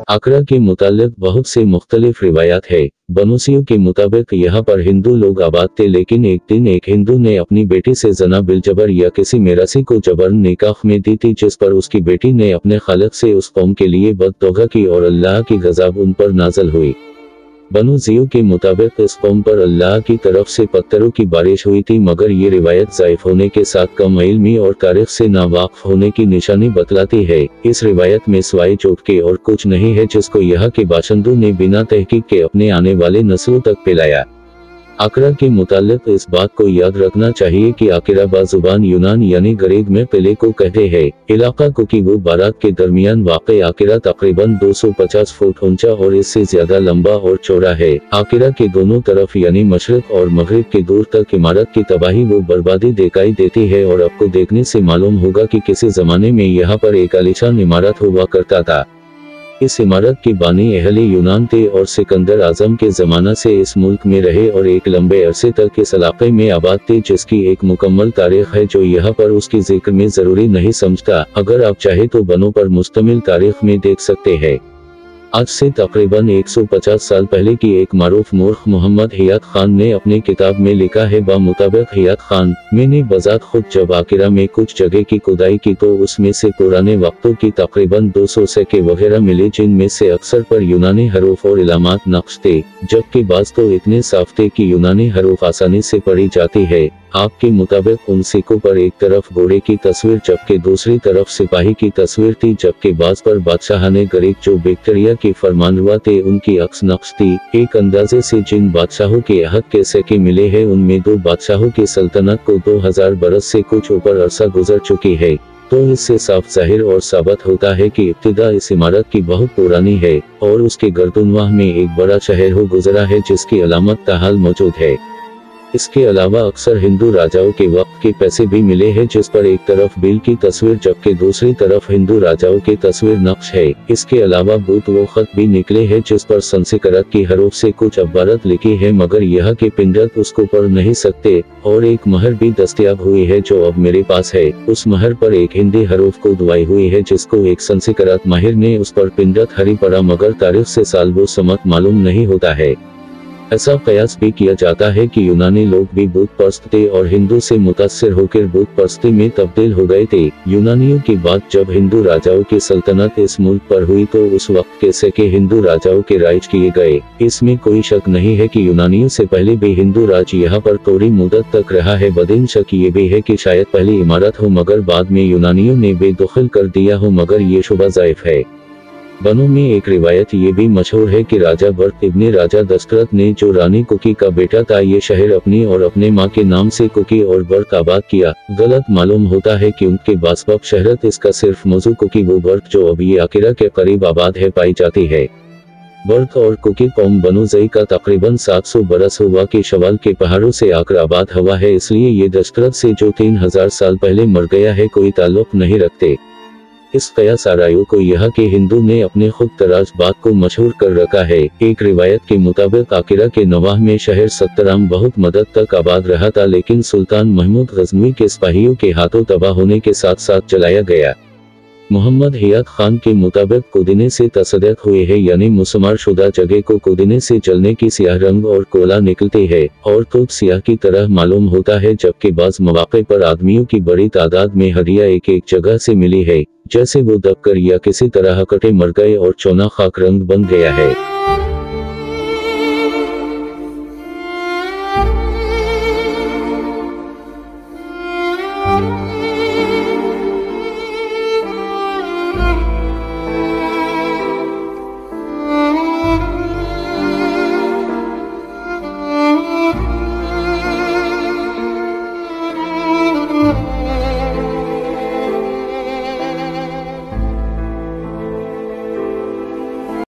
आकरा के मुताल्लिक बहुत से मुख्तलिफ रिवायात है। बनूसियों के मुताबिक यहाँ पर हिंदू लोग आबाद थे, लेकिन एक दिन एक हिंदू ने अपनी बेटी से जना बिलजबर या किसी मेरासी को जबरन निकाह में दी थी, जिस पर उसकी बेटी ने अपने खालिक से उस कौम के लिए बददुआ की और अल्लाह की गज़ब उन पर नाज़िल हुई। बनु ज़ियो के मुताबिक इस कौम पर अल्लाह की तरफ से पत्थरों की बारिश हुई थी, मगर ये रिवायत ज़ाइफ होने के साथ कम इल्मी और तारीख से नावाकिफ होने की निशानी बतलाती है। इस रिवायत में सिवाय झूठ के और कुछ नहीं है, जिसको यहाँ के बाशिंदों ने बिना तहकीक के अपने आने वाले नस्लों तक फैलाया। आकरा के मुतालिक इस बात को याद रखना चाहिए कि आकिरा बाजुबान यूनान यानी ग्रीक में किले को कहते हैं। इलाका कोकिबो बारात के दरमियान वाक़े आकिरा तकरीबन 250 फुट ऊंचा और इससे ज्यादा लंबा और चौड़ा है। आकिरा के दोनों तरफ यानी मशरिक और मगरिब के दूर तक इमारत की तबाही व बर्बादी दिखाई देती है, और आपको देखने से मालूम होगा कि किसी जमाने में यहाँ पर एक आलीशान इमारत हुआ करता था। इस इमारत के बानी अहले यूनान थे और सिकंदर आजम के जमाना से इस मुल्क में रहे और एक लंबे अरसे तक इस इलाके में आबाद थे, जिसकी एक मुकम्मल तारीख है जो यहाँ पर उसकी जिक्र में जरूरी नहीं समझता। अगर आप चाहे तो बनों पर मुश्तमिल तारीख में देख सकते हैं। आज से तकरीबन 150 साल पहले की एक मारूफ मूर्ख मोहम्मद हियात खान ने अपने किताब में लिखा है, बामुताबिक हियात खान, मैंने बजात खुद जब आकिरा में कुछ जगह की खुदाई की तो उसमें से पुराने वक्तों की तकरीबन 200 सिक्के वगैरह मिले, जिनमें से अक्सर पर यूनानी हरूफ और इलामात नक्श थे, जबकि बाज तो इतने साफ थे कि यूनानी हरूफ आसानी से पढ़ी जाती है। आपके मुताबिक उन सिक्कों पर एक तरफ घोड़े की तस्वीर जबकि दूसरी तरफ सिपाही की तस्वीर थी, जबकि बाज पर बादशाहाने ग्रीक जो बैक्टीरिया के फरमानरवा थे उनकी अक्स नक्श थी। एक अंदाजे से जिन बादशाहों के अहद के सिक्के मिले हैं उनमें 2 बादशाहों की सल्तनत को 2000 बरस से कुछ ऊपर अरसा गुजर चुकी है, तो इससे साफ जाहिर और साबित होता है कि इब्तिदा इस इमारत की बहुत पुरानी है और उसके गर्दनवाह में एक बड़ा शहर हो गुजरा है जिसकी अलामत ताहाल मौजूद है। इसके अलावा अक्सर हिंदू राजाओं के वक्त के पैसे भी मिले हैं, जिस पर एक तरफ बिल की तस्वीर जबकि दूसरी तरफ हिंदू राजाओं की तस्वीर नक्श है। इसके अलावा बूत व खत भी निकले हैं जिस पर संस्कृत की हरूफ से कुछ अब्बारत लिखी है, मगर यह के पिंडत उसको पढ़ नहीं सकते। और एक महर भी दस्तयाब हुई है जो अब मेरे पास है। उस महर पर एक हिंदी हरूफ को दुआई हुई है जिसको एक संस्कृत माहिर ने उस पर पिंडत हरी पढ़ा, मगर तारीख से साल व समत मालूम नहीं होता है। ऐसा कयास भी किया जाता है कि यूनानी लोग भी बुत परस्त थे और हिंदू से मुतासिर होकर बुत परस्ती में तब्दील हो गए थे। यूनानियों की बात जब हिंदू राजाओं की सल्तनत इस मुल्क पर हुई तो उस वक्त के सिक्के हिंदू राजाओं के राज किए गए। इसमें कोई शक नहीं है कि यूनानियों से पहले भी हिंदू राज यहाँ पर थोड़ी मुद्दत तक रहा है। बदिन शक ये भी है कि शायद पहली इमारत हो मगर बाद में यूनानियों ने बेदखल कर दिया हो, मगर ये शुबा ज़ाइफ है। बनों में एक रिवायत ये भी मशहूर है कि राजा बर्क इब्ने राजा दशरथ ने जो रानी कुकी का बेटा था ये शहर अपनी और अपने माँ के नाम से कुकी और बर्क आबाद किया। गलत मालूम होता है कि उनके बासबक शहरत इसका सिर्फ मौजू कुकी वो बर्क जो अब ये आकिरा के करीब आबाद है पाई जाती है। बर्क और कुकी कौम बनु ज़ई का तकरीबन 700 बरस हुआ कि शवाल के पहाड़ों से आकर आबाद हुआ है, इसलिए ये दशरथ से जो 3000 साल पहले मर गया है कोई ताल्लुक नहीं रखते। इस कयास आराइयों को यहाँ के हिंदू ने अपने खुद तराज बात को मशहूर कर रखा है। एक रिवायत के मुताबिक आकिरा के नवाह में शहर सत्तराम बहुत मदद तक आबाद रहा था, लेकिन सुल्तान महमूद गजनवी के सिपाहियों के हाथों तबाह होने के साथ साथ जलाया गया। मोहम्मद हियात खान के मुताबिक कुदीने से तसदक हुए हैं, यानी मुसमार शुदा जगह को कुदीने से जलने की सियाह रंग और कोला निकलते हैं और तो सियाह की तरह मालूम होता है, जबकि बाज मौके पर आदमियों की बड़ी तादाद में हड्डियां एक एक जगह से मिली है, जैसे वो दबकर या किसी तरह कटे मर गए और चौना खाक रंग बन गया है।